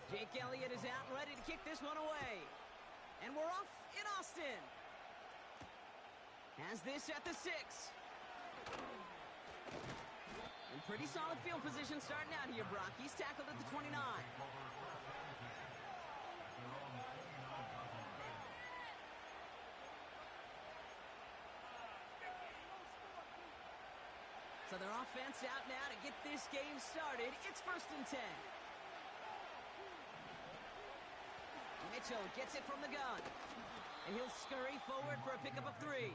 Jake Elliott is out and ready to kick this one away. And we're off in Austin. Has this at the 6. And pretty solid field position starting out here, Brock. He's tackled at the 29. So their offense out now to get this game started. It's 1st and 10. Mitchell gets it from the gun. And he'll scurry forward for a pickup of 3.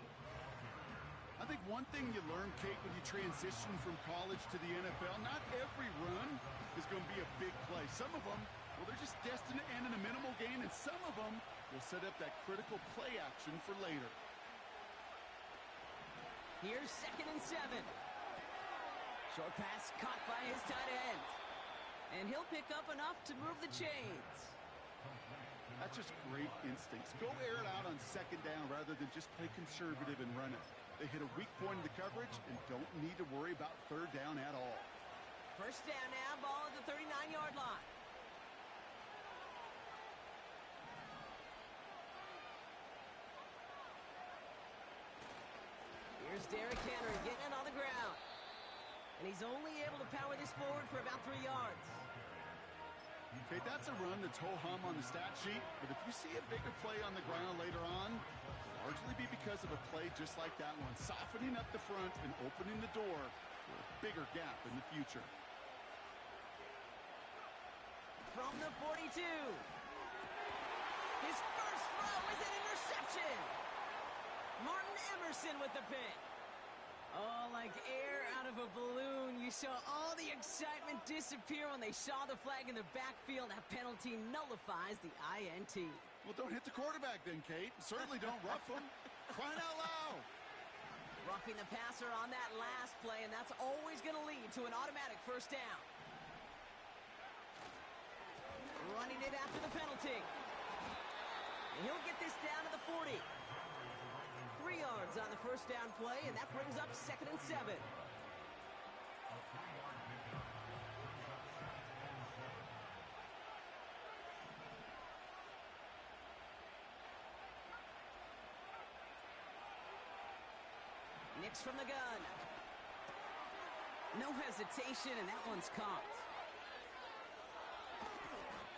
I think one thing you learn, Kate, when you transition from college to the NFL, not every run is going to be a big play. Some of them, well, they're just destined to end in a minimal gain, and some of them will set up that critical play action for later. Here's 2nd and 7. Short pass caught by his tight end. And he'll pick up enough to move the chains. That's just great instincts. Go air it out on 2nd down rather than just play conservative and run it. They hit a weak point in the coverage and don't need to worry about 3rd down at all. 1st down now, ball at the 39-yard line. Here's Derrick Henry getting it on the ground. And he's only able to power this forward for about 3 yards. Okay, that's a run that's ho-hum on the stat sheet, but if you see a bigger play on the ground later on, it'll largely be because of a play just like that one, softening up the front and opening the door for a bigger gap in the future. From the 42. His first throw is an interception. Martin Emerson with the pick. Oh, like air out of a balloon. You saw all the excitement disappear when they saw the flag in the backfield. That penalty nullifies the INT. Well, don't hit the quarterback then, Kate. Certainly don't rough him. Crying out loud. Roughing the passer on that last play, and that's always going to lead to an automatic 1st down. Running it after the penalty. And he'll get this down to the 40. 3 yards on the 1st down play, and that brings up 2nd and 7. Nix from the gun. No hesitation, and that one's caught.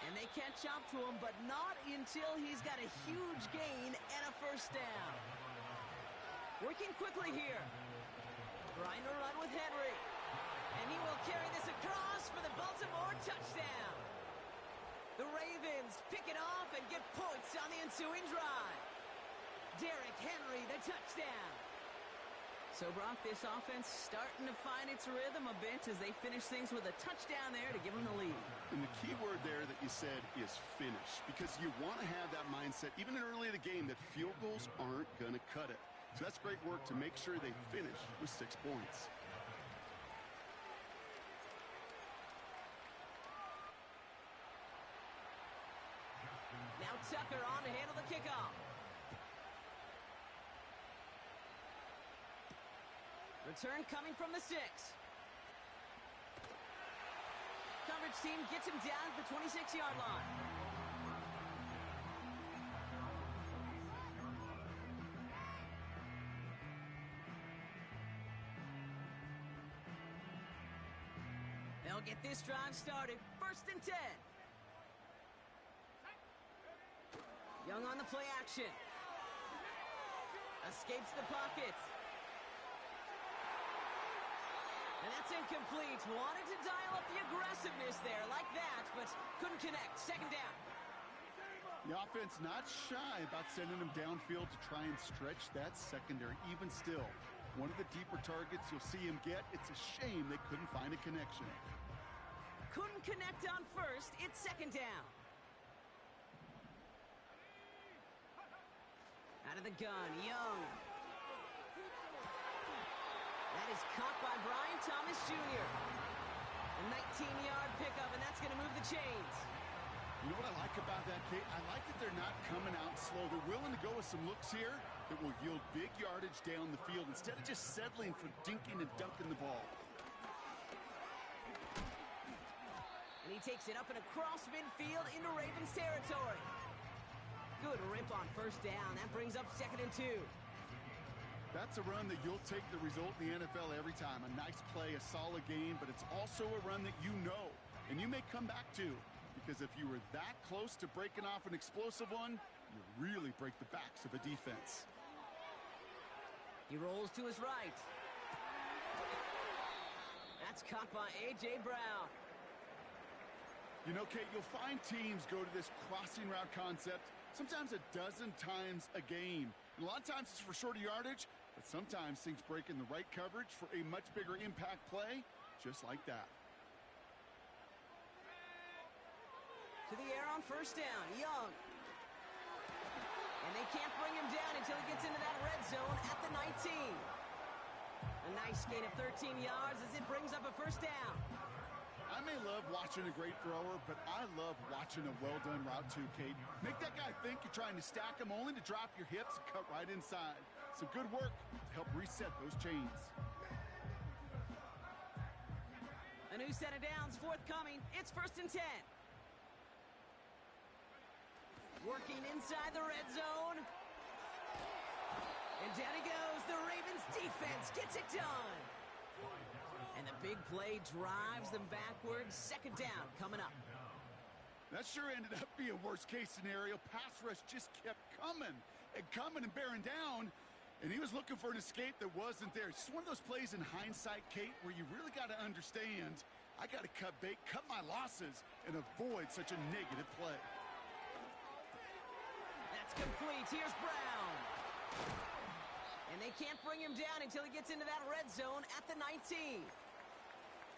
And they catch up to him, but not until he's got a huge gain and a 1st down. Working quickly here. Trying to run with Henry. And he will carry this across for the Baltimore touchdown. The Ravens pick it off and get points on the ensuing drive. Derrick Henry, the touchdown. So, Brock, this offense starting to find its rhythm a bit as they finish things with a touchdown there to give them the lead. And the key word there that you said is finish, because you want to have that mindset, even early in the game, that field goals aren't going to cut it. So that's great work to make sure they finish with 6 points. Now Tucker on to handle the kickoff. Return coming from the 6. Coverage team gets him down at the 26-yard line. They'll get this drive started. 1st and 10. Young on the play action. Escapes the pocket. And that's incomplete. Wanted to dial up the aggressiveness there like that, but couldn't connect. 2nd down. The offense not shy about sending them downfield to try and stretch that secondary. Even still, one of the deeper targets you'll see him get. It's a shame they couldn't find a connection. Couldn't connect on 1st. It's 2nd down. Out of the gun, Young. That is caught by Brian Thomas Jr. A 19-yard pickup, and that's going to move the chains. You know what I like about that, Kate? I like that they're not coming out slow. They're willing to go with some looks here that will yield big yardage down the field instead of just settling for dinking and dunking the ball. And he takes it up and across midfield into Ravens territory. Good rip on first down. That brings up 2nd and 2. That's a run that you'll take the result in the NFL every time. A nice play, a solid game, but it's also a run that you know and you may come back to, because if you were that close to breaking off an explosive one, you really break the backs of a defense. He rolls to his right. That's caught by A.J. Brown. You know, Kate, you'll find teams go to this crossing route concept sometimes a dozen times a game. And a lot of times it's for shorter yardage, but sometimes things break in the right coverage for a much bigger impact play, just like that. To the air on first down, Young. And they can't bring him down until he gets into that red zone at the 19. A nice gain of 13 yards as it brings up a first down. I may love watching a great thrower, but I love watching a well-done route too, Kate. Make that guy think you're trying to stack him only to drop your hips and cut right inside. Some good work to help reset those chains. A new set of downs forthcoming. It's 1st and 10. Working inside the red zone. And down he goes. The Ravens defense gets it done. And the big play drives them backwards. 2nd down coming up. That sure ended up being worst-case scenario. Pass rush just kept coming and bearing down. And he was looking for an escape that wasn't there. It's just one of those plays in hindsight, Kate, where you really got to understand, I got to cut bait, cut my losses, and avoid such a negative play. That's complete. Here's Brown. And they can't bring him down until he gets into that red zone at the 19.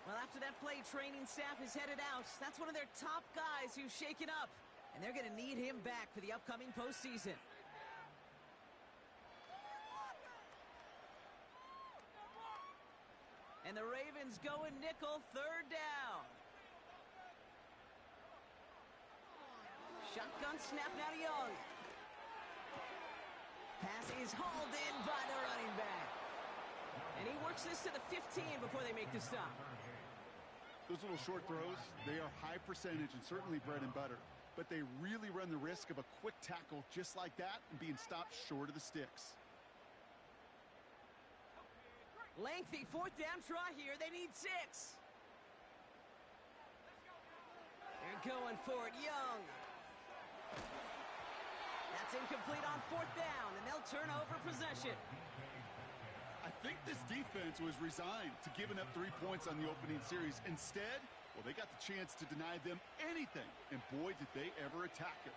Well, after that play, training staff is headed out. That's one of their top guys who's shaken up. And they're going to need him back for the upcoming postseason. And the Ravens go in nickel, 3rd down. Shotgun snap now to Young. Pass is hauled in by the running back. And he works this to the 15 before they make the stop. Those little short throws, they are high percentage and certainly bread and butter. But they really run the risk of a quick tackle just like that and being stopped short of the sticks. Lengthy 4th down try here. They need 6. They're going for it. Young. That's incomplete on 4th down, and they'll turn over possession. I think this defense was resigned to giving up 3 points on the opening series. Instead, well, they got the chance to deny them anything, and boy, did they ever attack it.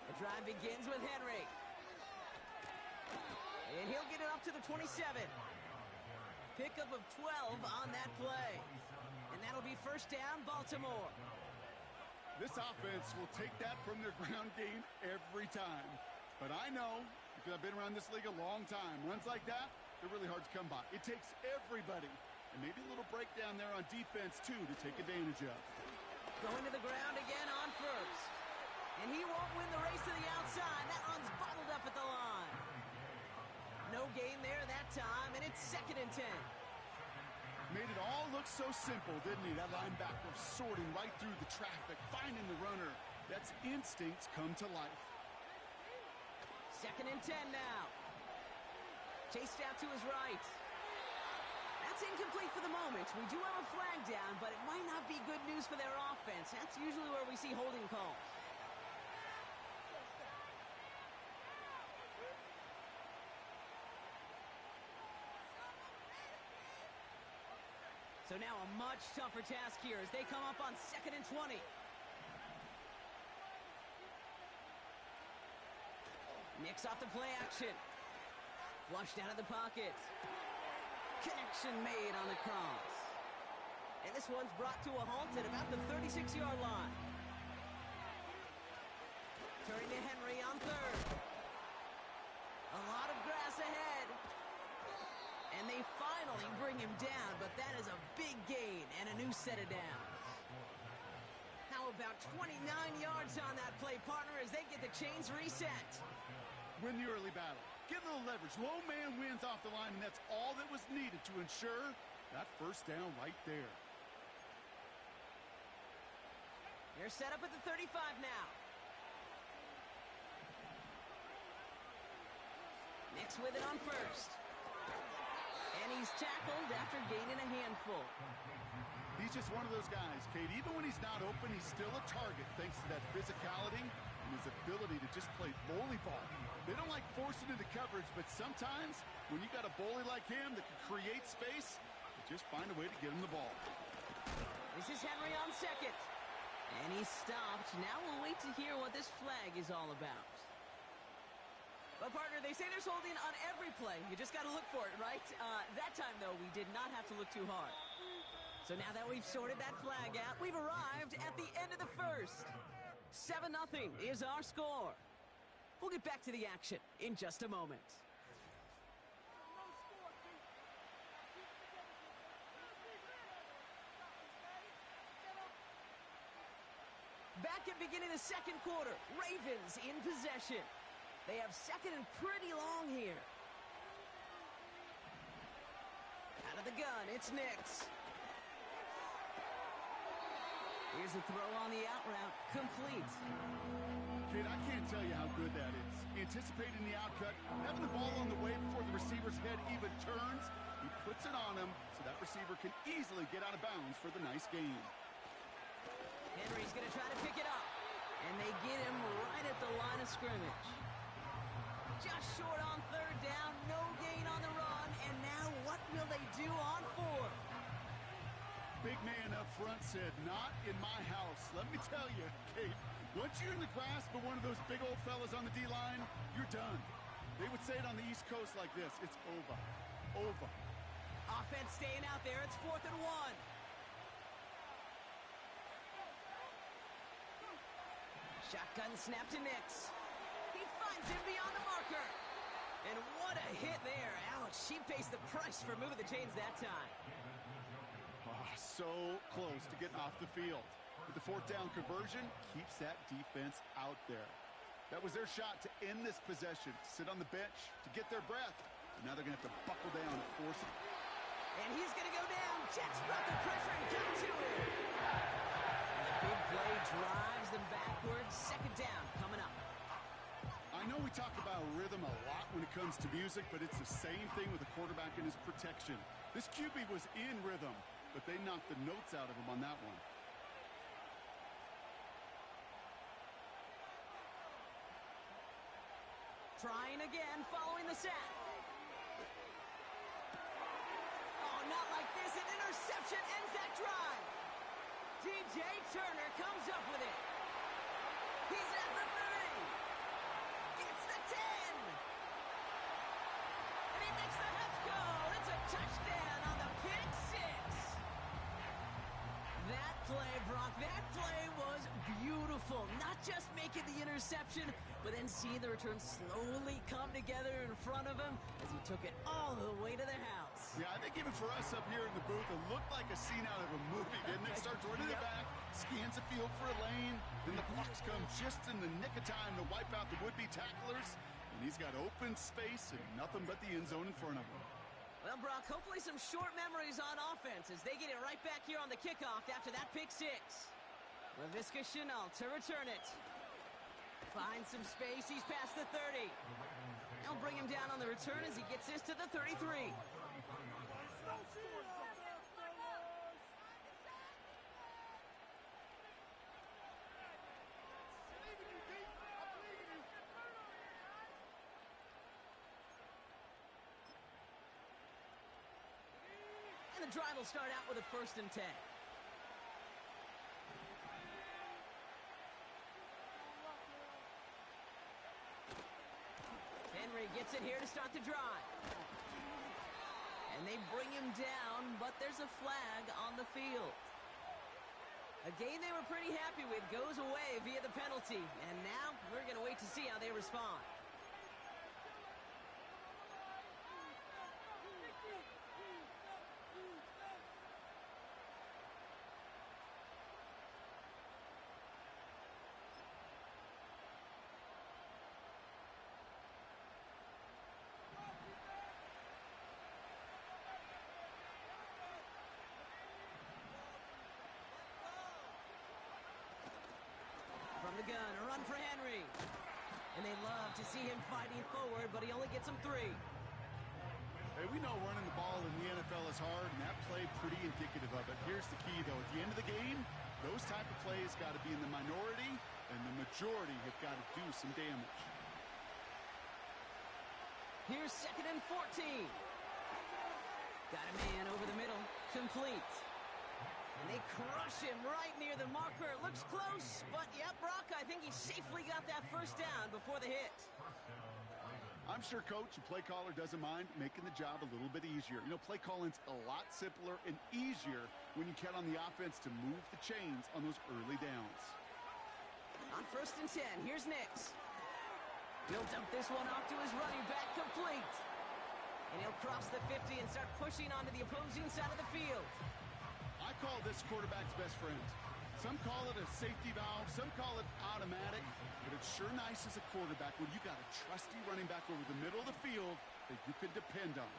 The drive begins with Henry. And he'll get it up to the 27. Pickup of 12 on that play. And that'll be 1st down, Baltimore. This offense will take that from their ground game every time. But I know, because I've been around this league a long time, runs like that, they're really hard to come by. It takes everybody, and maybe a little breakdown there on defense, too, to take advantage of. Going to the ground again on 1st. And he won't win the race to the outside. That one's bottled up at the line. No gain there that time, and it's 2nd and 10. Made it all look so simple, didn't he? That linebacker sorting right through the traffic, finding the runner. That's instincts come to life. 2nd and 10 now. Chased out to his right. That's incomplete for the moment. We do have a flag down, but it might not be good news for their offense. That's usually where we see holding calls. So now a much tougher task here as they come up on 2nd and 20. Nicks off the play action. Flushed out of the pocket. Connection made on the cross. And this one's brought to a halt at about the 36-yard line. Turning to Henry on 3rd. A lot of grass ahead. And they finally bring him down, but that is a big gain and a new set of downs. How about 29 yards on that play, partner, as they get the chains reset? Win the early battle. Get a little leverage. Low man wins off the line, and that's all that was needed to ensure That first down right there. They're set up at the 35 now. Nix with it on first. And he's tackled after gaining a handful. He's just one of those guys, Kate. Even when he's not open, he's still a target thanks to that physicality and his ability to just play bully ball. They don't like forcing into coverage, but sometimes when you got a bully like him that can create space, you just find a way to get him the ball. This is Henry on second. And he's stopped. Now we'll wait to hear what this flag is all about. But, partner, they say there's holding on every play. You just got to look for it, right? That time, though, we did not have to look too hard. So now that we've sorted that flag out, we've arrived at the end of the first. 7-0 is our score. We'll get back to the action in just a moment. Back at beginning of the second quarter, Ravens in possession. They have second and pretty long here. Out of the gun, it's Nix. Here's a throw on the out route, complete. Kid, I can't tell you how good that is. Anticipating the outcut, having the ball on the way before the receiver's head even turns, he puts it on him so that receiver can easily get out of bounds for the nice gain. Henry's going to try to pick it up, and they get him right at the line of scrimmage. Just short on third down, no gain on the run, and now what will they do on fourth? Big man up front said, "Not in my house." Let me tell you, Kate, once you're in the grasp of one of those big old fellas on the D-line, you're done. They would say it on the East Coast like this: it's over. Over. Offense staying out there. It's 4th and 1. Shotgun snap to Nix. He finds him beyond the marker. And what a hit there. Ouch, she pays the price for moving the chains that time. Oh, so close to getting off the field. But the 4th down conversion keeps that defense out there. That was their shot to end this possession, to sit on the bench, to get their breath. And now they're going to have to buckle down and force it. And he's going to go down. Jets brought the pressure and got to him. And the big play drives them backwards. 2nd down coming up. I know we talk about rhythm a lot when it comes to music, but it's the same thing with the quarterback and his protection. This QB was in rhythm, but they knocked the notes out of him on that one. Trying again, following the sack. Oh, not like this. An interception ends that drive. DJ Turner comes up with it. He's at the 30. Gets the 10. And he makes the Huffs go. It's a touchdown on the pick six. That play, Brock, that play was beautiful. Not just making the interception, but then seeing the return slowly come together in front of him as he took it all the way to the house. Yeah, I think even for us up here in the booth, it looked like a scene out of a movie, didn't it? Starts running the back, scans the field for a lane, then the blocks come just in the nick of time to wipe out the would-be tacklers, and he's got open space and nothing but the end zone in front of him. Well, Brock, hopefully some short memories on offense as they get it right back here on the kickoff after that pick six. Laviska Shenault to return it. Finds some space. He's past the 30. They'll bring him down on the return as he gets this to the 33. And the drive will start out with a 1st and 10. Henry gets it here to start the drive. And they bring him down, but there's a flag on the field. A game they were pretty happy with goes away via the penalty. And now we're going to wait to see how they respond. run for Henry. And they love to see him fighting forward, but he only gets them 3. Hey, we know running the ball in the NFL is hard, and that play pretty indicative of it. Here's the key, though. At the end of the game, those type of plays got to be in the minority, and the majority have got to do some damage. Here's 2nd and 14. Got a man over the middle. Complete. And they crush him right near the marker. Looks close, but yep, Brock, I think he safely got that first down before the hit. I'm sure coach and play caller doesn't mind making the job a little bit easier. You know, play calling's a lot simpler and easier when you count on the offense to move the chains on those early downs. On 1st and 10, here's Nix. He'll dump this one off to his running back, complete. And he'll cross the 50 and start pushing onto the opposing side of the field. I call this quarterback's best friend. Some call it a safety valve, some call it automatic, but it's sure nice as a quarterback when you got a trusty running back over the middle of the field that you can depend on.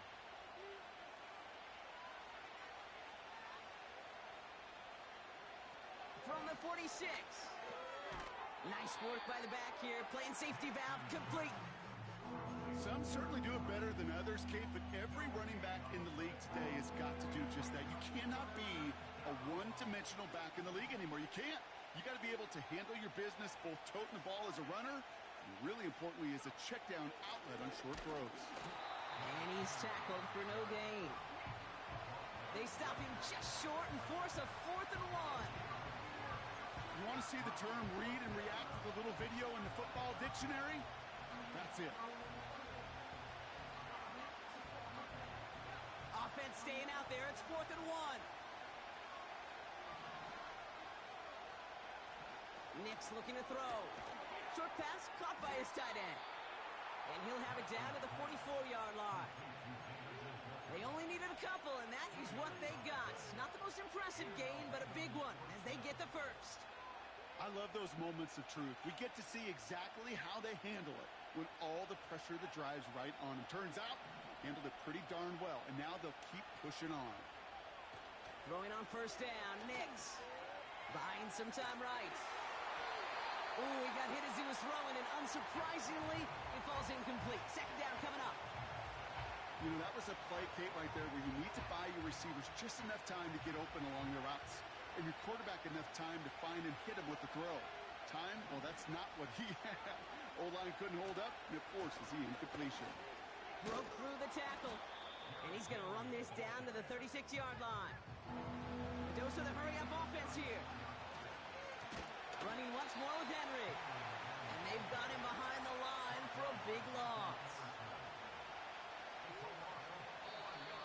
From the 46. Nice work by the back here, playing safety valve, complete. Some certainly do it better than others, Kate, but every running back in the league today has got to do just that. You cannot be a one-dimensional back in the league anymore. You can't. You got to be able to handle your business, both toting the ball as a runner, and really importantly as a check-down outlet on short throws. And he's tackled for no gain. They stop him just short and force a 4th and 1. You want to see the term read and react with a little video in the football dictionary? That's it. Offense staying out there. It's 4th and 1. Nix looking to throw. Short pass caught by his tight end. And he'll have it down to the 44-yard line. They only needed a couple, and that is what they got. Not the most impressive gain, but a big one as they get the first. I love those moments of truth. We get to see exactly how they handle it when all the pressure that drives right on them. Turns out, handled it pretty darn well, and now they'll keep pushing on. Throwing on 1st down, Nix. Buying some time right. Ooh, he got hit as he was throwing, and unsurprisingly, it falls incomplete. 2nd down coming up. You know, that was a play, Kate, right there where you need to buy your receivers just enough time to get open along their routes, and your quarterback enough time to find and hit him with the throw. Time? Well, that's not what he had. O-line couldn't hold up, and it forces the incompletion. Broke through the tackle, and he's going to run this down to the 36-yard line. A dose of the hurry-up offense here. Running once more with Henry. And they've got him behind the line for a big loss.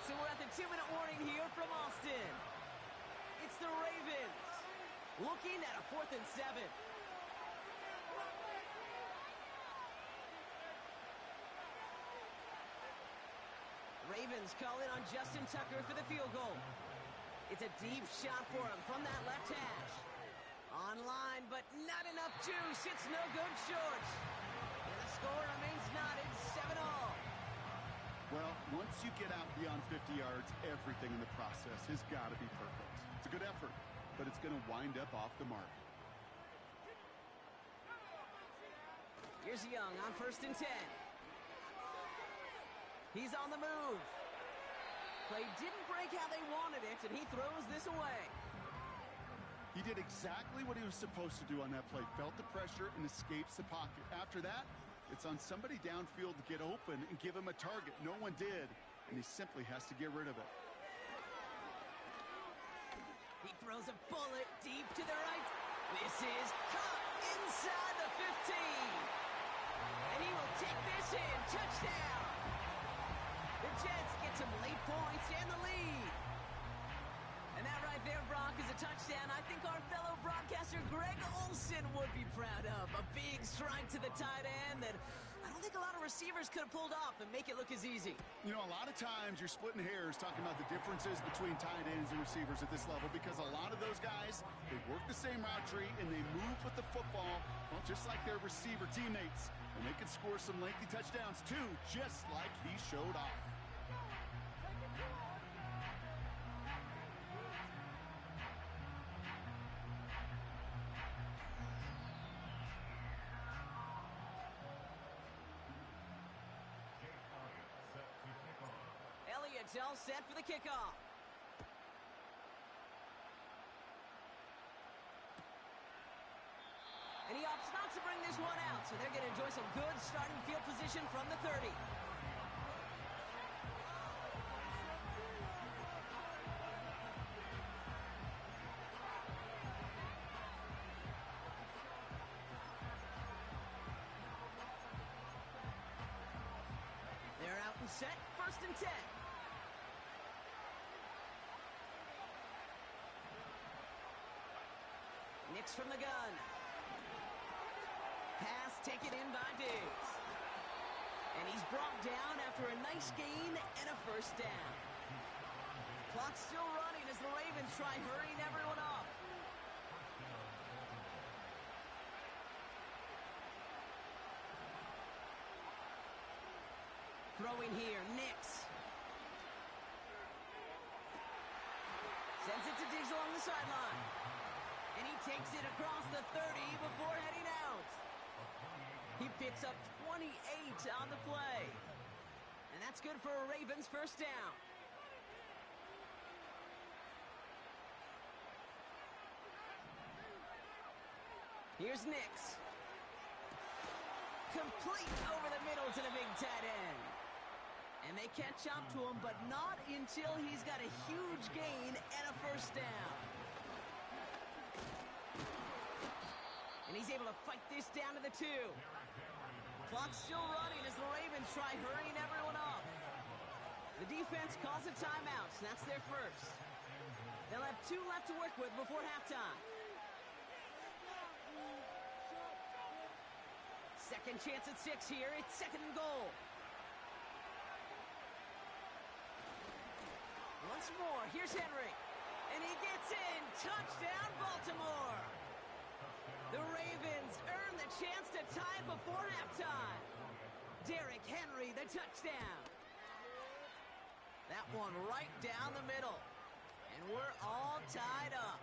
So we're at the 2-minute warning here from Austin. It's the Ravens looking at a 4th and 7. Ravens call in on Justin Tucker for the field goal. It's a deep shot for him from that left hash. Online, but not enough juice. It's no good short. And the score remains knotted 7-all. Well, once you get out beyond 50 yards, everything in the process has got to be perfect. It's a good effort, but it's going to wind up off the mark. Here's Young on 1st and 10. He's on the move. Play didn't break how they wanted it, and he throws this away. He did exactly what he was supposed to do on that play. Felt the pressure and escapes the pocket. After that, it's on somebody downfield to get open and give him a target. No one did, and he simply has to get rid of it. He throws a bullet deep to the right. This is caught inside the 15. And he will take this in. Touchdown. The Jets get some late points and the lead. And that right there, Brock, is a touchdown I think our fellow broadcaster Greg Olsen would be proud of. A big strike to the tight end that I don't think a lot of receivers could have pulled off and make it look as easy. You know, a lot of times you're splitting hairs talking about the differences between tight ends and receivers at this level because a lot of those guys, they work the same route tree and they move with the football, well, just like their receiver teammates. And they can score some lengthy touchdowns too, just like he showed off. it's all set for the kickoff. And he opts not to bring this one out, so they're going to enjoy some good starting field position from the 30. They're out and set, 1st and 10. Nix from the gun. Pass taken in by Diggs. And he's brought down after a nice gain and a 1st down. Clock's still running as the Ravens try hurrying everyone up. Throwing here, Nix. Sends it to Diggs along the sideline. And he takes it across the 30 before heading out. He picks up 28 on the play. And that's good for a Ravens 1st down. Here's Nix. Complete over the middle to the big tight end. And they catch up to him, but not until he's got a huge gain and a 1st down. And he's able to fight this down to the 2. Clock's still running as the Ravens try hurrying everyone up. The defense calls a timeout, so that's their 1st. They'll have 2 left to work with before halftime. 2nd chance at 6 here. It's 2nd and goal. Once more, here's Henry. And he gets in. Touchdown, Baltimore. The Ravens earn the chance to tie before halftime. Derrick Henry, the touchdown. That one right down the middle. And we're all tied up.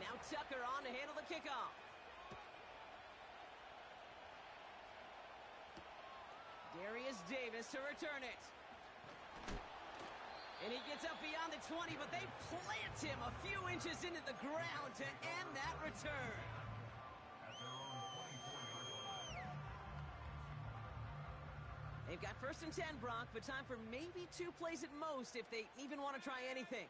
Now Tucker on to handle the kickoff. Darius Davis to return it. And he gets up beyond the 20, but they plant him a few inches into the ground to end that return. They've got 1st and 10, Brock, but time for maybe 2 plays at most if they even want to try anything.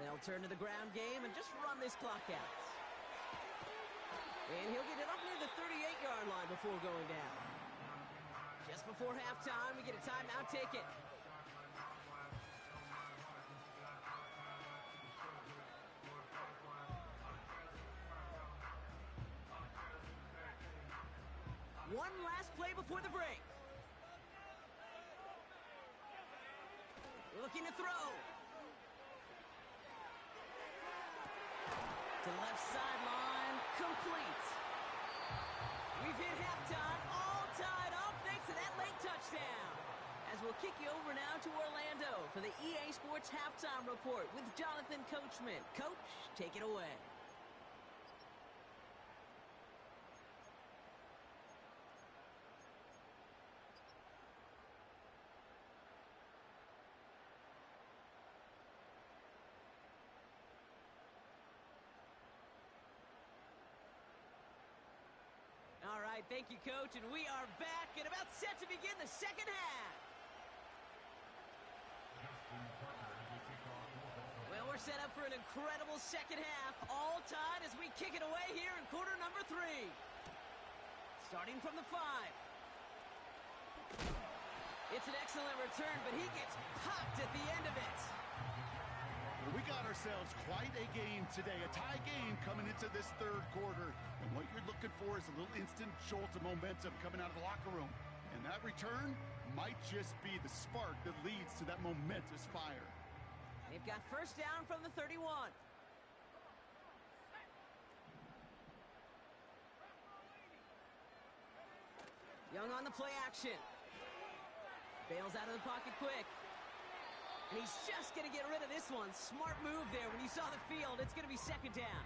They'll turn to the ground game and just run this clock out. And he'll get it up near the 38-yard line before going down. Just before halftime, we get a timeout taken. One last play before the break. Looking to throw. To left sideline, complete. We've hit halftime, all tied up thanks to that late touchdown. As we'll kick you over now to Orlando for the EA Sports Halftime Report with Jonathan Coachman. Coach, take it away. All right, thank you, Coach, and we are back and about set to begin the 2nd half. Well, we're set up for an incredible 2nd half, all tied as we kick it away here in quarter number 3. Starting from the 5. It's an excellent return, but he gets popped at the end of it. Well, we got ourselves quite a game today, a tie game coming into this 3rd quarter. And what you're looking for is a little instant jolt of momentum coming out of the locker room. And that return might just be the spark that leads to that momentous fire. They've got 1st down from the 31. Young on the play action. Bails out of the pocket quick. And he's just going to get rid of this one. Smart move there. When you saw the field, it's going to be second down.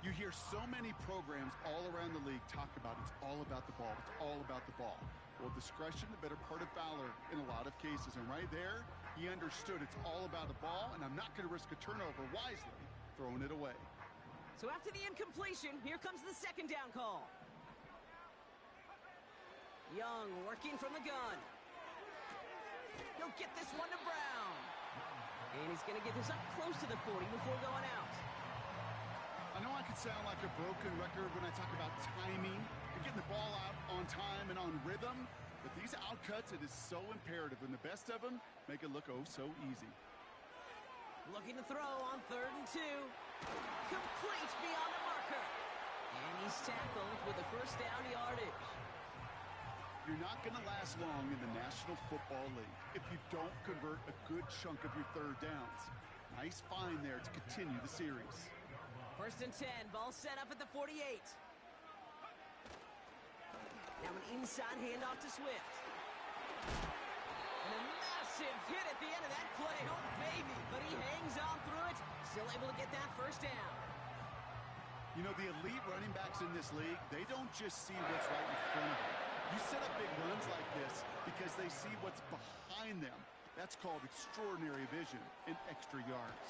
You hear so many programs all around the league talk about it's all about the ball. It's all about the ball. Well, discretion, the better part of valor in a lot of cases. And right there, he understood it's all about the ball, and I'm not going to risk a turnover, wisely throwing it away. So after the incompletion, here comes the second down call. Young working from the gun. He'll get this one to Brown. And he's going to get this up close to the 40 before going out. I know I could sound like a broken record when I talk about timing and getting the ball out on time and on rhythm, but these outcuts, it is so imperative, and the best of them make it look oh so easy. Looking to throw on 3rd and 2. Complete beyond the marker. And he's tackled with the first down yardage. You're not going to last long in the National Football League if you don't convert a good chunk of your third downs. Nice find there to continue the series. 1st and 10, ball set up at the 48. Now an inside handoff to Swift. And a massive hit at the end of that play. Oh, baby. But he hangs on through it. Still able to get that first down. You know, the elite running backs in this league, they don't just see what's right in front of them. You set up big runs like this because they see what's behind them. That's called extraordinary vision and extra yards.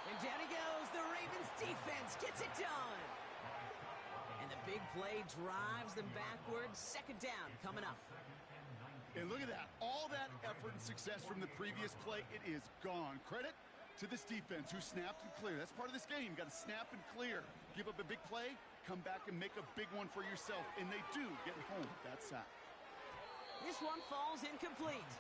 And down he goes. The Ravens defense gets it done. And the big play drives them backwards. Second down coming up. And look at that. All that effort and success from the previous play, it is gone. Credit to this defense who snapped and cleared. That's part of this game. You got to snap and clear. Give up a big play, come back and make a big one for yourself. And they do get home that sack. This one falls incomplete.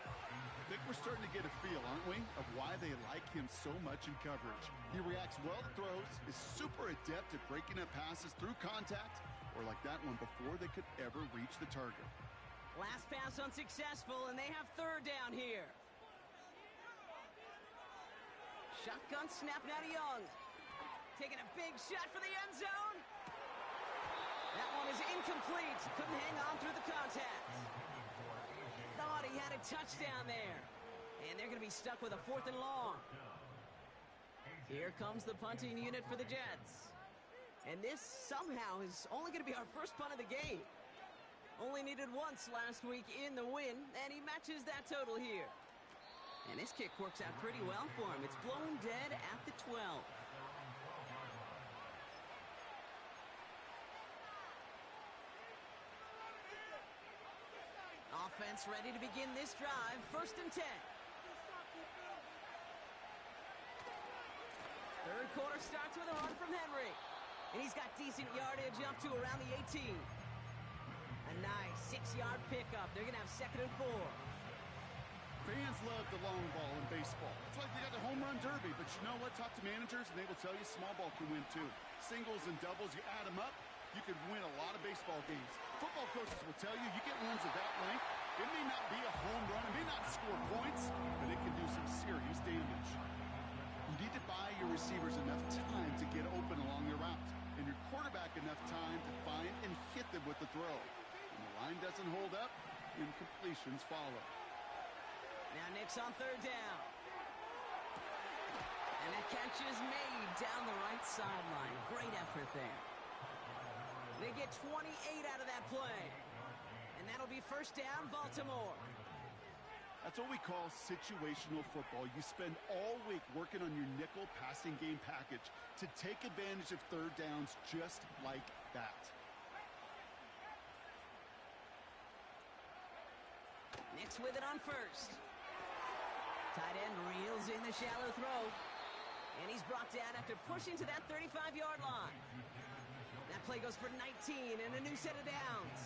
I think we're starting to get a feel, aren't we, of why they like him so much in coverage. He reacts well to throws, is super adept at breaking up passes through contact, or like that one before they could ever reach the target. Last pass unsuccessful, and they have 3rd down here. Shotgun snap now to Young. Taking a big shot for the end zone. That one is incomplete. Couldn't hang on through the contact. Thought he had a touchdown there. And they're going to be stuck with a 4th and long. Here comes the punting unit for the Jets. And this somehow is only going to be our first punt of the game. Only needed once last week in the win, and he matches that total here. And this kick works out pretty well for him. It's blown dead at the 12. Offense ready to begin this drive. 1st and 10. 3rd quarter starts with a run from Henry. And he's got decent yardage up to around the 18. A nice 6-yard pickup. They're going to have 2nd and 4. Fans love the long ball in baseball. It's like they got the home run derby, but you know what? Talk to managers, and they will tell you small ball can win too. Singles and doubles, you add them up, you could win a lot of baseball games. Football coaches will tell you, you get runs of that length, it may not be a home run, it may not score points, but it can do some serious damage. You need to buy your receivers enough time to get open along their route, and your quarterback enough time to find and hit them with the throw. When the line doesn't hold up, incompletions follow. Now Nick's on 3rd down. And that catch is made down the right sideline. Great effort there. They get 28 out of that play. And that'll be 1st down, Baltimore. That's what we call situational football. You spend all week working on your nickel passing game package to take advantage of 3rd downs just like that. Nick's with it on 1st. Tight end reels in the shallow throw. And he's brought down after pushing to that 35-yard line. That play goes for 19 and a new set of downs.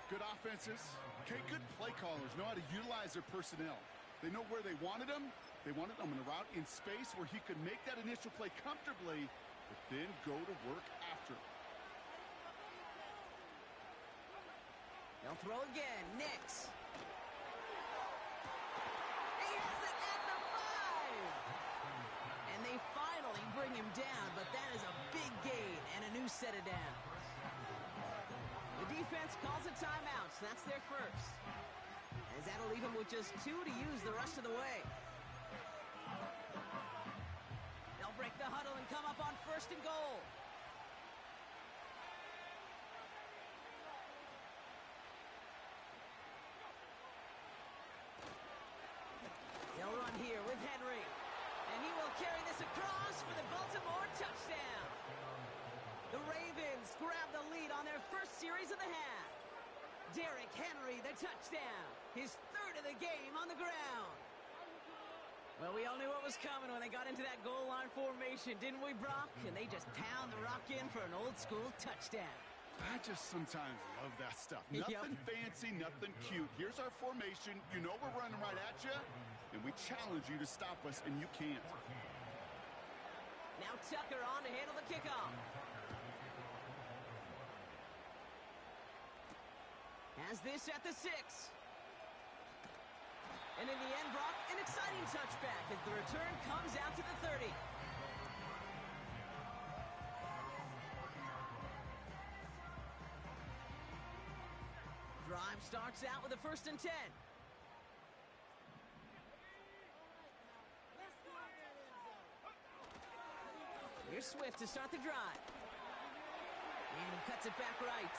Good offenses. Okay, good play callers know how to utilize their personnel. They know where they wanted them. They wanted them in a route in space where he could make that initial play comfortably, but then go to work after. They'll throw again. Nix. He has it at the 5. And they finally bring him down, but that is a big gain and a new set of downs. The defense calls a timeout. That's their first. as that'll leave him with just 2 to use the rest of the way. They'll break the huddle and come up on 1st and goal. They'll run here with Henry. And he will carry this across for the Baltimore touchdown. The Ravens grab the lead on their first series of the half. Derrick Henry, the touchdown. His 3rd of the game on the ground. Well, we all knew what was coming when they got into that goal line formation, didn't we, Brock? And they just pound the rock in for an old-school touchdown. I just sometimes love that stuff. Nothing fancy, nothing cute. Here's our formation. You know we're running right at you, and we challenge you to stop us, and you can't. Now Tucker on to handle the kickoff. Has this at the 6. And in the end, Brock, an exciting touchback as the return comes out to the 30. Drive starts out with a 1st and 10. Here's Swift to start the drive. And he cuts it back right.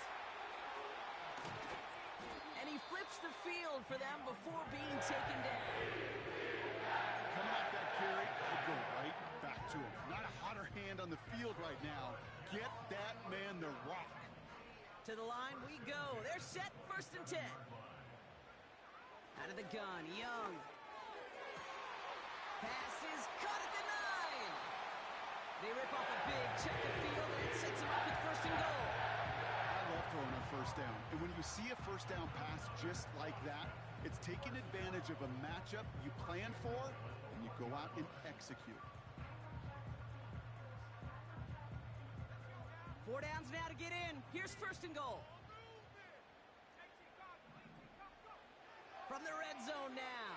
And he flips the field for them before being taken down. Coming off that carry, I'd go right back to him. Not a hotter hand on the field right now. Get that man the rock. To the line we go. They're set, 1st and 10. Out of the gun, Young. Pass is caught at the 9. They rip off a big check of field, and it sets them up with 1st and goal. I love throwing on 1st down. And when you see a 1st down pass just like that, it's taking advantage of a matchup you plan for, and you go out and execute. 4 downs now to get in. Here's 1st and goal. From the red zone now.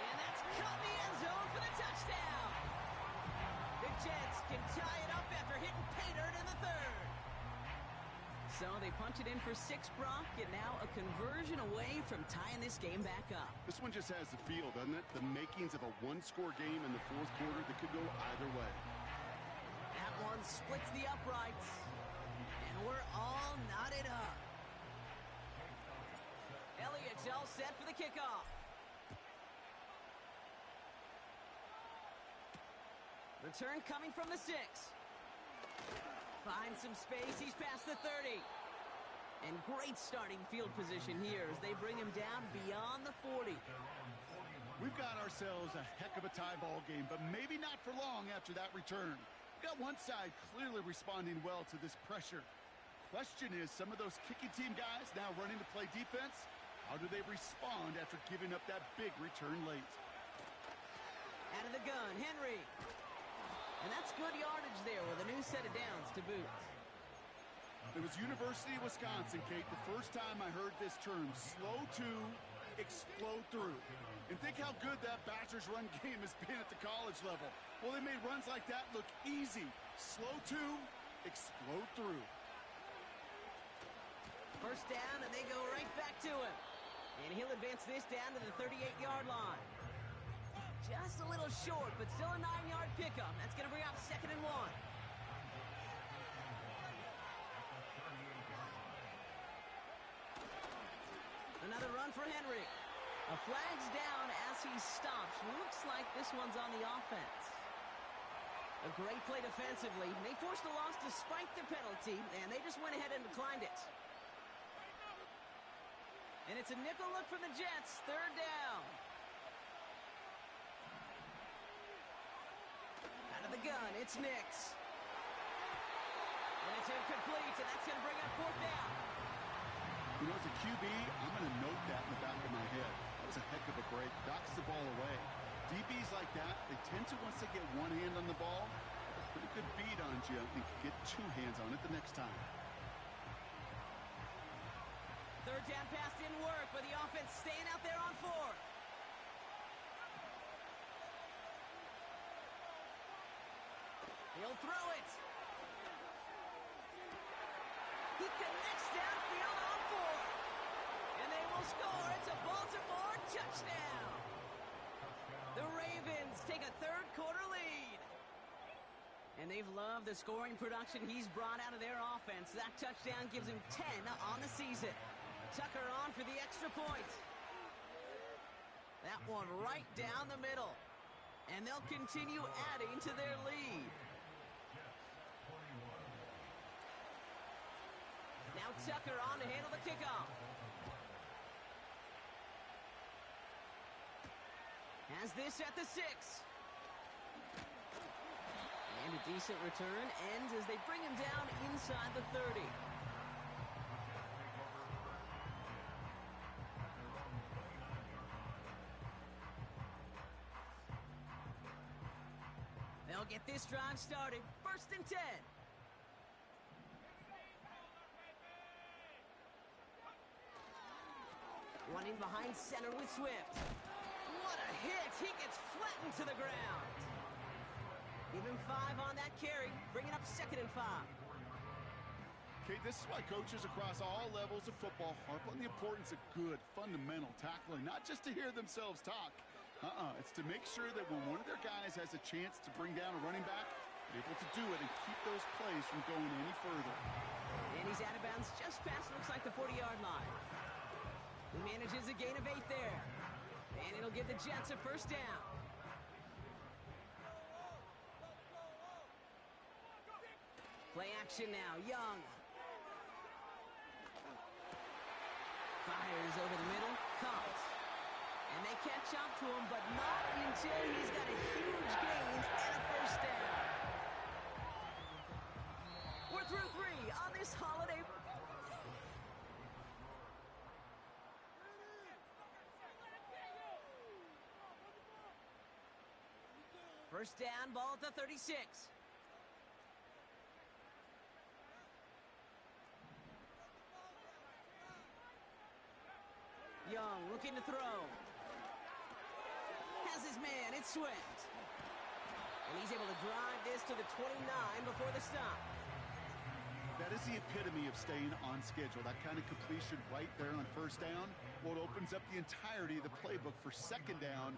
And that's caught in the end zone for the touchdown. The Jets can tie it up after hitting pay dirt in the 3rd. So they punch it in for 6, Brock, and now a conversion away from tying this game back up. This one just has the feel, doesn't it? The makings of a 1-score game in the 4th quarter that could go either way. That one splits the uprights, and we're all knotted up. Elliott's all set for the kickoff. Return coming from the 6. Finds some space, he's past the 30. And great starting field position here as they bring him down beyond the 40. We've got ourselves a heck of a tie ball game, but maybe not for long after that return. We've got one side clearly responding well to this pressure. Question is, some of those kicking team guys now running to play defense, how do they respond after giving up that big return late? Out of the gun, Henry. And that's good yardage there with a new set of downs to boot. It was University of Wisconsin, Kate, the first time I heard this term, slow to explode through. And think how good that Badgers run game has been at the college level. Well, they made runs like that look easy. Slow to explode through. 1st down, and they go right back to him. And he'll advance this down to the 38-yard line. Just a little short, but still a 9-yard pickup. That's going to bring up 2nd and 1. Another run for Henry. A flag's down as he stops. Looks like this one's on the offense. A great play defensively. They forced a loss despite the penalty, and they just went ahead and declined it. And it's a nickel look from the Jets. 3rd down. Out of the gun, it's Nix. And it's incomplete, and that's going to bring up 4th down. You know, as a QB, I'm going to note that in the back of my head. That was a heck of a break. Knocks the ball away. DBs like that, they tend to, once they get one hand on the ball, a pretty good beat on you and can get 2 hands on it the next time. 3rd down pass didn't work, but the offense staying out there on 4th. He'll throw it. He connects downfield on 4th. And they will score. It's a Baltimore touchdown. The Ravens take a third-quarter lead. And they've loved the scoring production he's brought out of their offense. That touchdown gives him 10 on the season. Tucker on for the extra point. That one right down the middle. And they'll continue adding to their lead. Now Tucker on to handle the kickoff. Has this at the 6. And a decent return ends as they bring him down inside the 30. They'll get this drive started. 1st and 10. Running behind center with Swift. What a hit! He gets flattened to the ground. Give him 5 on that carry. Bring it up 2nd and 5. Okay, this is why coaches across all levels of football harp on the importance of good, fundamental tackling, not just to hear themselves talk. It's to make sure that when one of their guys has a chance to bring down a running back, they're able to do it and keep those plays from going any further. And he's out of bounds just past, looks like, the 40-yard line. He manages a gain of 8 there. And it'll give the Jets a 1st down. Play action now. Young. Fires over the middle. Caught. And they catch up to him, but not until he's got a huge gain and a 1st down. We're through 3 on this holiday. First down, ball at the 36. Young looking to throw. Has his man, it's Swift. And he's able to drive this to the 29 before the stop. That is the epitome of staying on schedule. That kind of completion right there on 1st down. Well, it opens up the entirety of the playbook for 2nd down.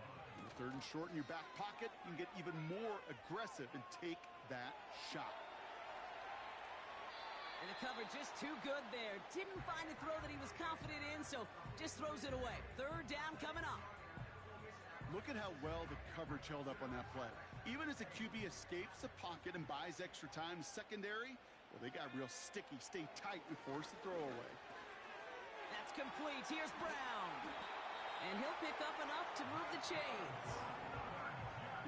3rd and short in your back pocket, you can get even more aggressive and take that shot. And the cover just too good there. Didn't find a throw that he was confident in, so just throws it away. 3rd down coming up. Look at how well the coverage held up on that play. Even as the QB escapes the pocket and buys extra time secondary, well, they got real sticky, stay tight, and force the throw away. That's complete. Here's Brown. And he'll pick up enough to move the chains.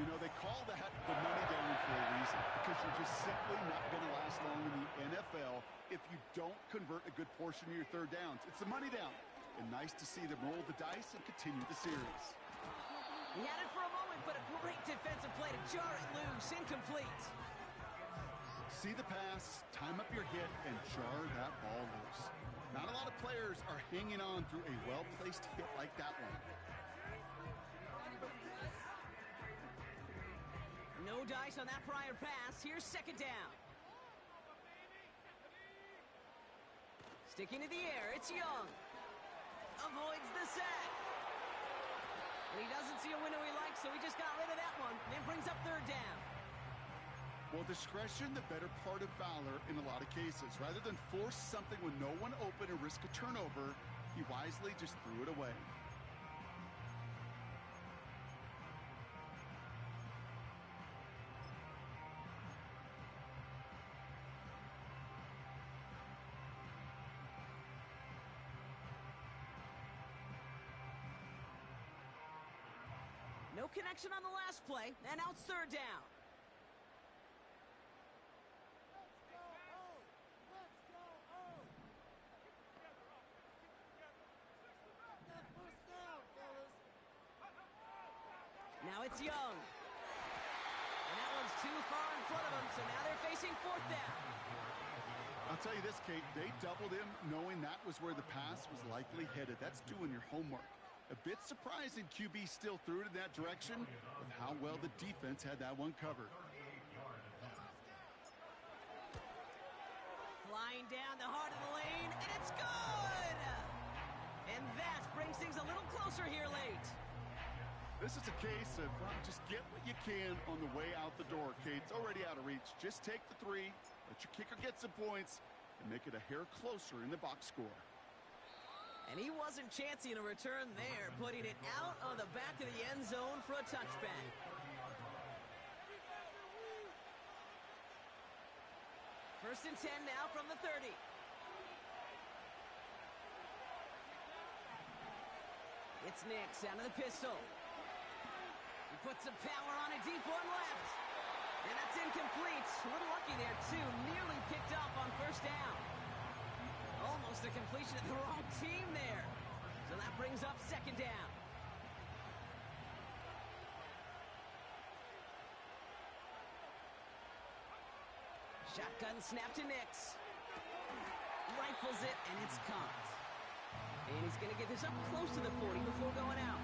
You know, they call that the money down for a reason, because you're just simply not going to last long in the NFL if you don't convert a good portion of your 3rd downs. It's the money down. And nice to see them roll the dice and continue the series. He had it for a moment, but a great defensive play to jar it loose. Incomplete. See the pass, time up your hit, and jar that ball loose. Not a lot of players are hanging on through a well-placed hit like that one. No dice on that prior pass. Here's 2nd down. Sticking to the air, it's Young. Avoids the sack. And he doesn't see a window he likes, so he just got rid of that one. Then brings up 3rd down. Well, discretion, the better part of valor in a lot of cases. Rather than force something with no one open and risk a turnover, he wisely just threw it away. No connection on the last play, and now it's 3rd down. Now it's Young. And that one's too far in front of him, so now they're facing 4th down. I'll tell you this, Kate, they doubled him knowing that was where the pass was likely headed. That's doing your homework. A bit surprising QB still threw it in that direction with how well the defense had that one covered. Flying down the heart of the lane, and it's good! And that brings things a little closer here late. This is a case of just get what you can on the way out the door, Kate. It's already out of reach. Just take the three, let your kicker get some points, and make it a hair closer in the box score. And he wasn't chancing a return there, putting it out on the back of the end zone for a touchback. First and 10 now from the 30. It's Nix out of the pistol. He puts some power on it, deep one left. And that's incomplete. A little lucky there, too. Nearly picked off on first down. Almost a completion of the wrong team there. So that brings up second down. Shotgun snap to Nix. Rifles it, and it's caught. And he's going to get this up close to the 40 before going out.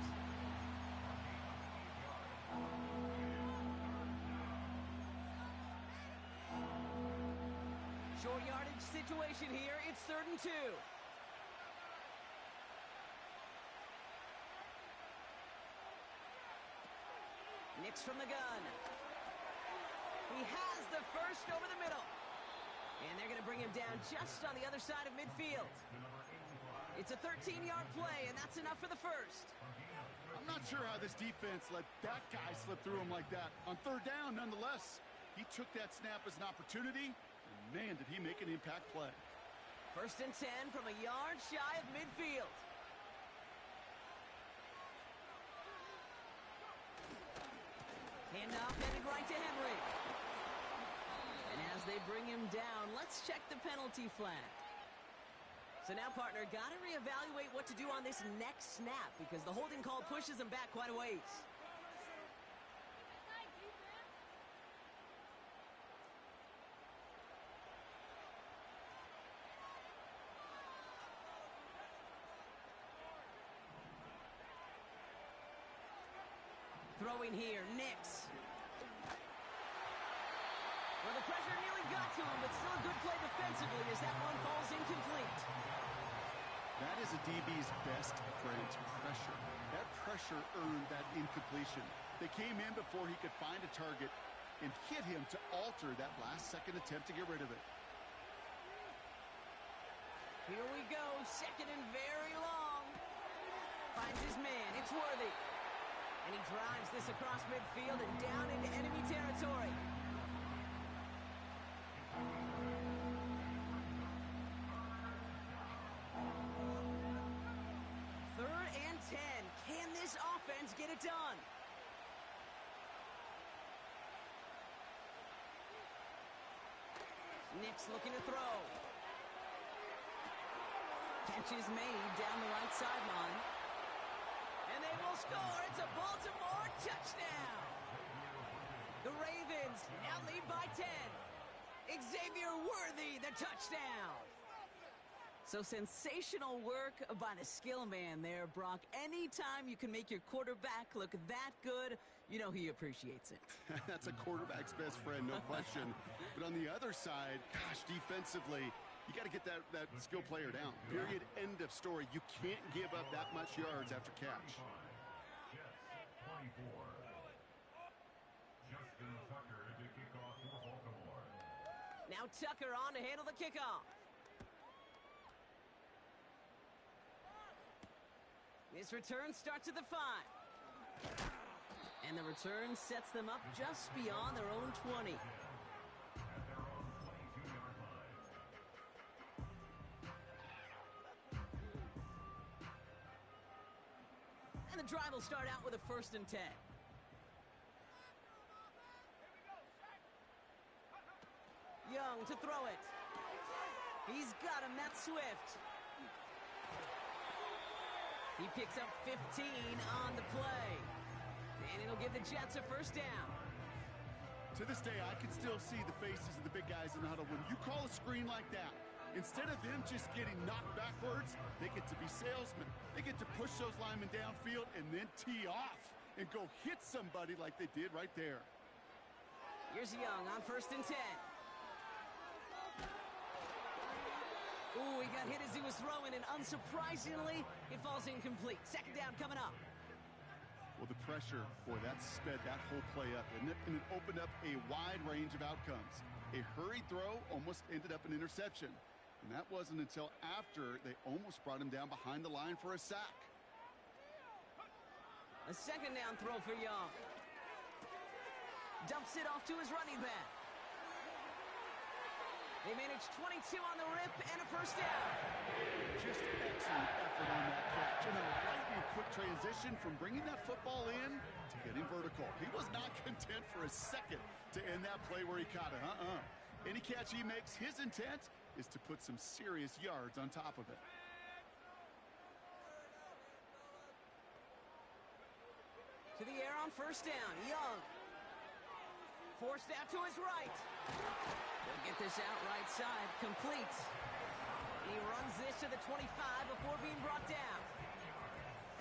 Short yardage situation here. It's 3rd and 2. Nix from the gun. He has the first over the middle. And they're going to bring him down just on the other side of midfield. It's a 13-yard play, and that's enough for the first. I'm not sure how this defense let that guy slip through him like that. On 3rd down, nonetheless, he took that snap as an opportunity, and man, did he make an impact play. First and 10 from a yard shy of midfield. Handoff headed right to Henry. And as they bring him down, let's check the penalty flag. So now, partner, got to reevaluate what to do on this next snap because the holding call pushes him back quite a ways. Throwing here, Nix. Well, the pressure nearly got to him, but still a good play defensively as that one falls incomplete. That is a DB's best friend, pressure. That pressure earned that incompletion. They came in before he could find a target and hit him to alter that last-second attempt to get rid of it. Here we go, 2nd and very long. Finds his man, it's Worthy. And he drives this across midfield and down into enemy territory. Third and 10. Can this offense get it done? Nix looking to throw. Catch is made down the right sideline. And they will score. It's a Baltimore touchdown. The Ravens now lead by 10. Xavier Worthy, the touchdown. So sensational work by the skill man there, Brock. Anytime you can make your quarterback look that good, you know he appreciates it. That's a quarterback's best friend, no question. But on the other side, gosh, defensively, you got to get that skill player down. Period. End of story. You can't give up that much yards after catch. Now Tucker on to handle the kickoff. This return starts at the 5. And the return sets them up just beyond their own 20. And the drive will start out with a 1st and 10. Young to throw it. He's got him, that's Swift. He picks up 15 on the play. And it'll give the Jets a 1st down. To this day, I can still see the faces of the big guys in the huddle. When you call a screen like that, instead of them just getting knocked backwards, they get to be salesmen. They get to push those linemen downfield and then tee off and go hit somebody like they did right there. Here's Young on 1st and 10. Ooh, he got hit as he was throwing, and unsurprisingly, it falls incomplete. Second down coming up. Well, the pressure, boy, that sped that whole play up, didn't it? And it opened up a wide range of outcomes. A hurried throw almost ended up an interception. And that wasn't until after they almost brought him down behind the line for a sack. A second down throw for Young. Dumps it off to his running back. They managed 22 on the rip and a first down. Just excellent effort on that catch. And a lightning quick transition from bringing that football in to getting vertical. He was not content for a second to end that play where he caught it. Any catch he makes, his intent is to put some serious yards on top of it. To the air on first down. Young. Forced out to his right. He'll get this out right side. Complete. And he runs this to the 25 before being brought down.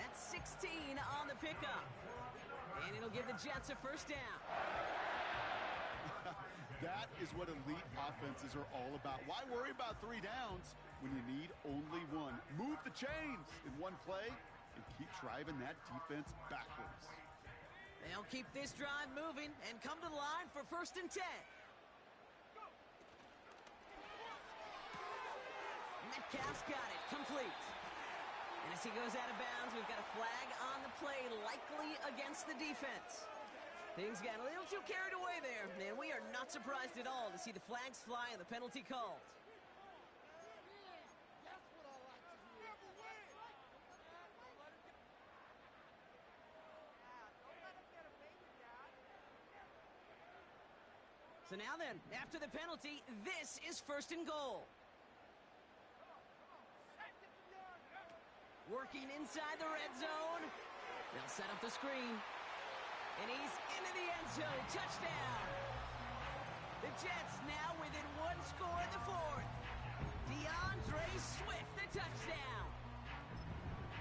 That's 16 on the pickup. And it'll give the Jets a first down. That is what elite offenses are all about. Why worry about 3 downs when you need only one? Move the chains in one play and keep driving that defense backwards. They'll keep this drive moving and come to the line for first and 10. Metcalf's got it. Complete. And as he goes out of bounds, we've got a flag on the play, likely against the defense. Things got a little too carried away there, and we are not surprised at all to see the flags fly and the penalty called. So now then, after the penalty, this is first and goal. Working inside the red zone. They'll set up the screen. And he's into the end zone. Touchdown. The Jets now within one score in the fourth. DeAndre Swift, the touchdown.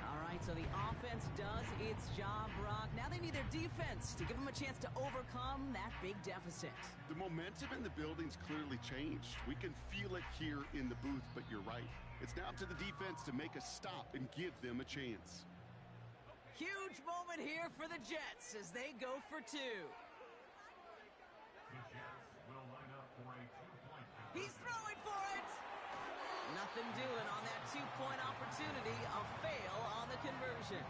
All right, so the offense does its job, Brock. Now they need their defense to give them a chance to overcome that big deficit. The momentum in the building's clearly changed. We can feel it here in the booth, but you're right. It's now up to the defense to make a stop and give them a chance. Huge moment here for the Jets as they go for 2. He's throwing for it. Nothing doing on that 2-point opportunity. A fail on the conversion.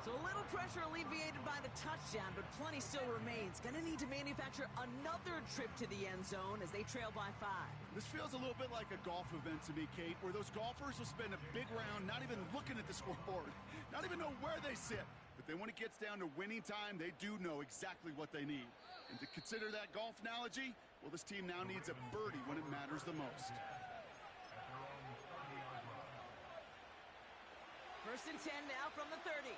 So a little pressure alleviated by the touchdown, but plenty still remains. Gonna need to manufacture another trip to the end zone as they trail by 5. This feels a little bit like a golf event to me, Kate, where those golfers will spend a big round not even looking at the scoreboard, not even know where they sit. But then when it gets down to winning time, they do know exactly what they need. And to consider that golf analogy, well, this team now needs a birdie when it matters the most. First and 10 now from the 30.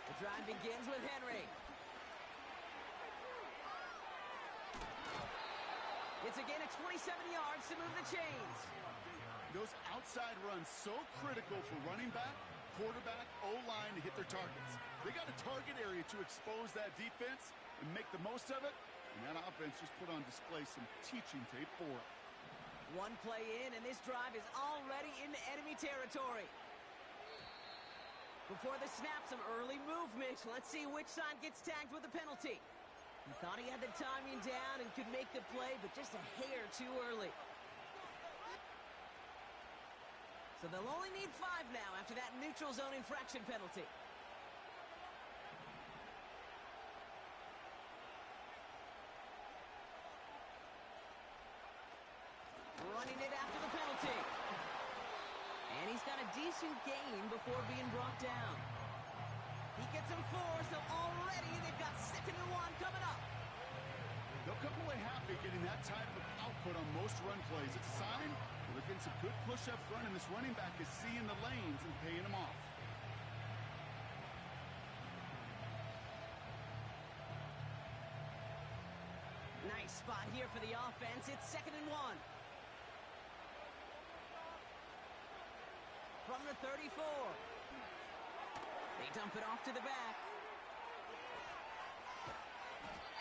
The drive begins with Henry. It's a gain of 27 yards to move the chains. Those outside runs so critical for running back, quarterback, O-line to hit their targets. They got a target area to expose that defense and make the most of it. And that offense just put on display some teaching tape for it. One play in, and this drive is already into enemy territory. Before the snap, some early movement. Let's see which side gets tagged with a penalty. He thought he had the timing down and could make the play, but just a hair too early. So they'll only need 5 now after that neutral zone infraction penalty. Running it after the penalty. And he's got a decent gain before being brought down. He gets him 4, so already they've got 2nd and 1 coming up. They'll come away happy getting that type of output on most run plays. It's a sign they're getting some good push up front, and this running back is seeing the lanes and paying them off. Nice spot here for the offense. It's 2nd and 1. From the 34. They dump it off to the back.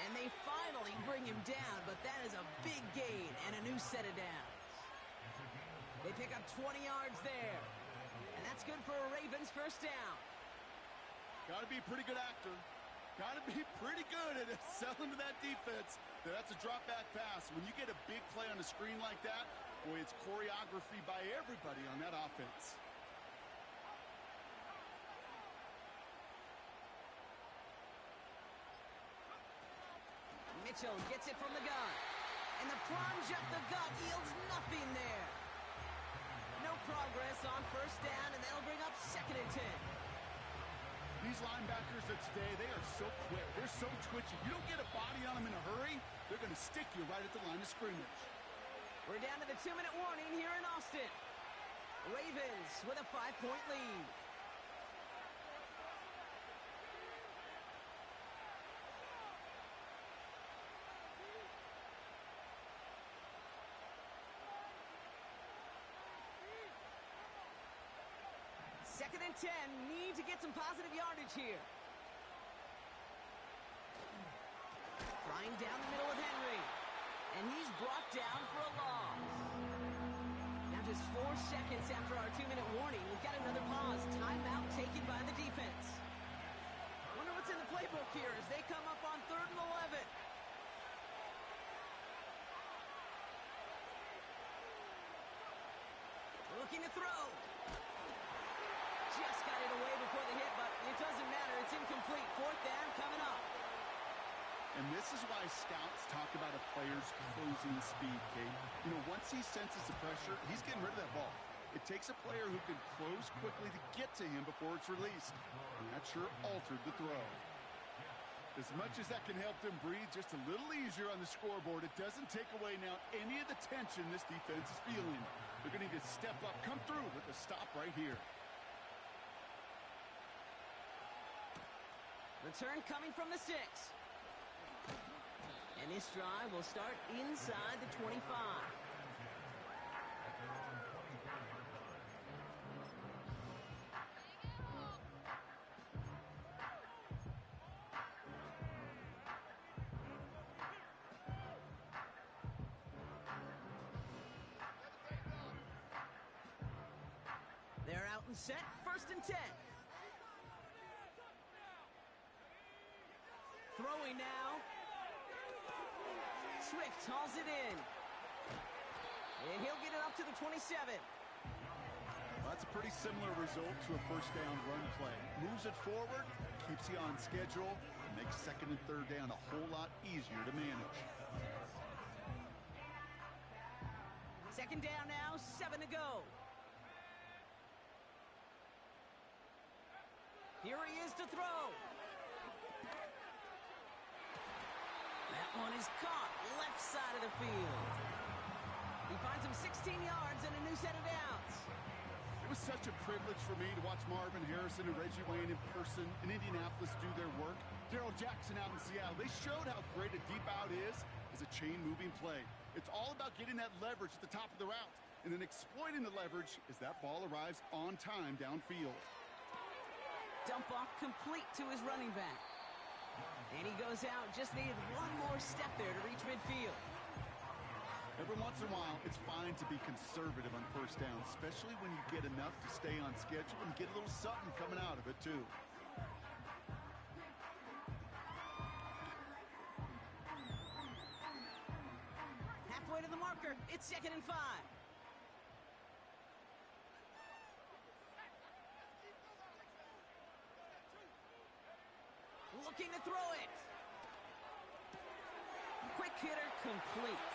And they finally bring him down, but that is a big gain and a new set of downs. They pick up 20 yards there. And that's good for a Ravens first down. Got to be a pretty good actor. Got to be pretty good at selling to that defense. That's a drop back pass. When you get a big play on the screen like that, boy, it's choreography by everybody on that offense. Mitchell gets it from the gun. And the plunge up the gut yields nothing there. No progress on first down, and they'll bring up 2nd and 10. These linebackers of today, they are so quick. They're so twitchy. You don't get a body on them in a hurry, they're going to stick you right at the line of scrimmage. We're down to the 2-minute warning here in Austin. Ravens with a 5-point lead. Second and 10, need to get some positive yardage here. Flying down the middle with Henry. And he's brought down for a loss. Now just 4 seconds after our 2-minute warning, we've got another pause. Timeout taken by the defense. Wonder what's in the playbook here as they come up on 3rd and 11. Looking to throw. Just got it away before the hit, but it doesn't matter. It's incomplete. 4th down coming up. And this is why scouts talk about a player's closing speed, Kate. You know, once he senses the pressure, he's getting rid of that ball. It takes a player who can close quickly to get to him before it's released. And that sure altered the throw. As much as that can help them breathe just a little easier on the scoreboard, it doesn't take away now any of the tension this defense is feeling. They're going to need to step up, come through with a stop right here. Return coming from the 6. And this drive will start inside the 25. They're out and set. 1st and 10. Throwing now. Swift hauls it in. And he'll get it up to the 27. Well, that's a pretty similar result to a first down run play. Moves it forward, keeps you on schedule, and makes 2nd and 3rd down a whole lot easier to manage. 2nd down now, 7 to go. Here he is to throw. That one is caught left side of the field. He finds him 16 yards and a new set of downs. It was such a privilege for me to watch Marvin Harrison and Reggie Wayne in person in Indianapolis do their work. Darrell Jackson out in Seattle. They showed how great a deep out is as a chain-moving play. It's all about getting that leverage at the top of the route and then exploiting the leverage as that ball arrives on time downfield. Dump off complete to his running back. And he goes out, just needed one more step there to reach midfield. Every once in a while, it's fine to be conservative on first down, especially when you get enough to stay on schedule and get a little something coming out of it, too. Halfway to the marker, it's 2nd and 5. Looking to throw it. Quick hitter complete.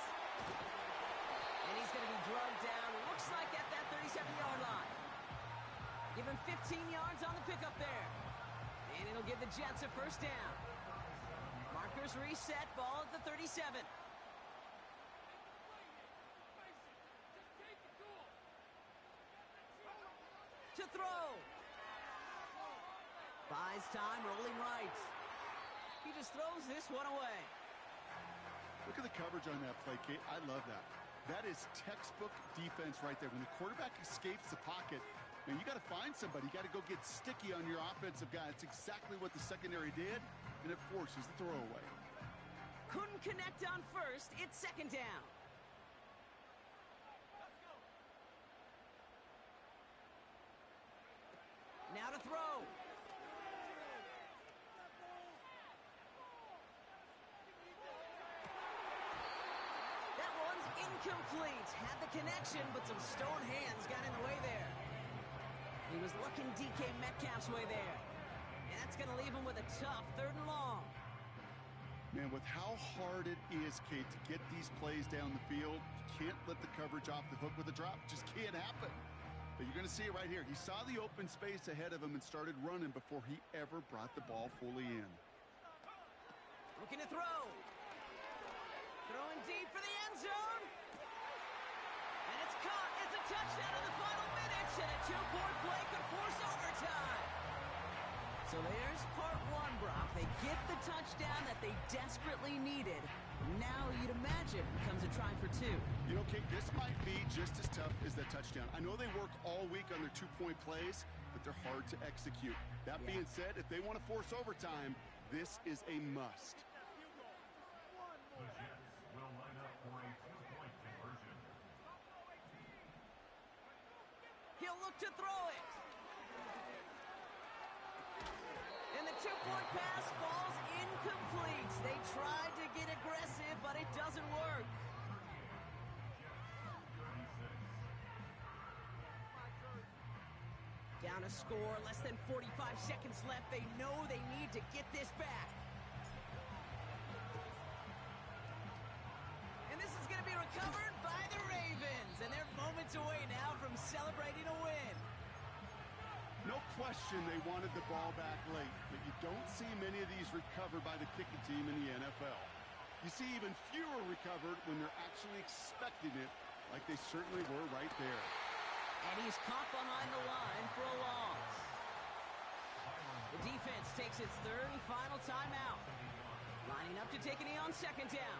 And he's going to be drugged down, looks like at that 37-yard line. Give him 15 yards on the pickup there. And it'll give the Jets a first down. Markers reset, ball at the 37. To throw. Buys time, rolling right. He just throws this one away. Look at the coverage on that play, Kate. I love that. That is textbook defense right there. When the quarterback escapes the pocket, man, you got to find somebody. You got to go get sticky on your offensive guy. It's exactly what the secondary did, and it forces the throw away. couldn't connect on first. It's second down. Now to throw. That one's incomplete. Had the connection, but some stone hands got in the way there. He was looking DK Metcalf's way there. And that's going to leave him with a tough 3rd and long. Man, with how hard it is, Kate, to get these plays down the field, you can't let the coverage off the hook with a drop. It just can't happen. But you're going to see it right here. He saw the open space ahead of him and started running before he ever brought the ball fully in. Looking to throw. Throwing deep for the end zone. And it's caught. It's a touchdown in the final minutes, and a 2-point play could force overtime. So there's part 1, Brock. They get the touchdown that they desperately needed. Now you'd imagine comes a try for 2. You know, Kate, this might be just as tough as that touchdown. I know they work all week on their 2-point plays, but they're hard to execute. That being said, if they want to force overtime, this is a must. The Jets will line up for a 2-point conversion. He'll look to throw it. And the 2-point pass falls incomplete. They tried to get aggressive, but it doesn't work. Down a score, less than 45 seconds left. They know they need to get this back. And this is going to be recovered by the Ravens. And they're moments away now from celebrating a win. No question they wanted the ball back late, but you don't see many of these recovered by the kicking team in the NFL. You see even fewer recovered when they're actually expecting it, like they certainly were right there. And he's caught behind the line for a loss. The defense takes its 3rd and final timeout. Lining up to take a knee on 2nd down.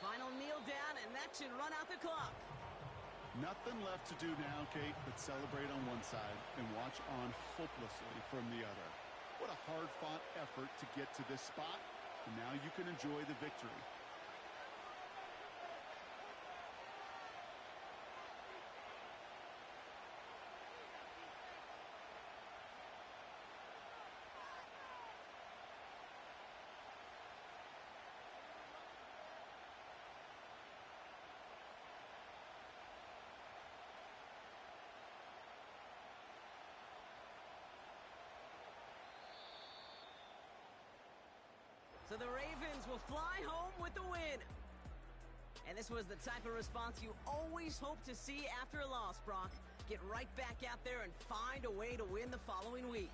Final kneel down, and that should run out the clock. Nothing left to do now, Kate, but celebrate on one side and watch on hopelessly from the other. What a hard-fought effort to get to this spot, and now you can enjoy the victory. So the Ravens will fly home with the win. And this was the type of response you always hope to see after a loss, Brock. Get right back out there and find a way to win the following week.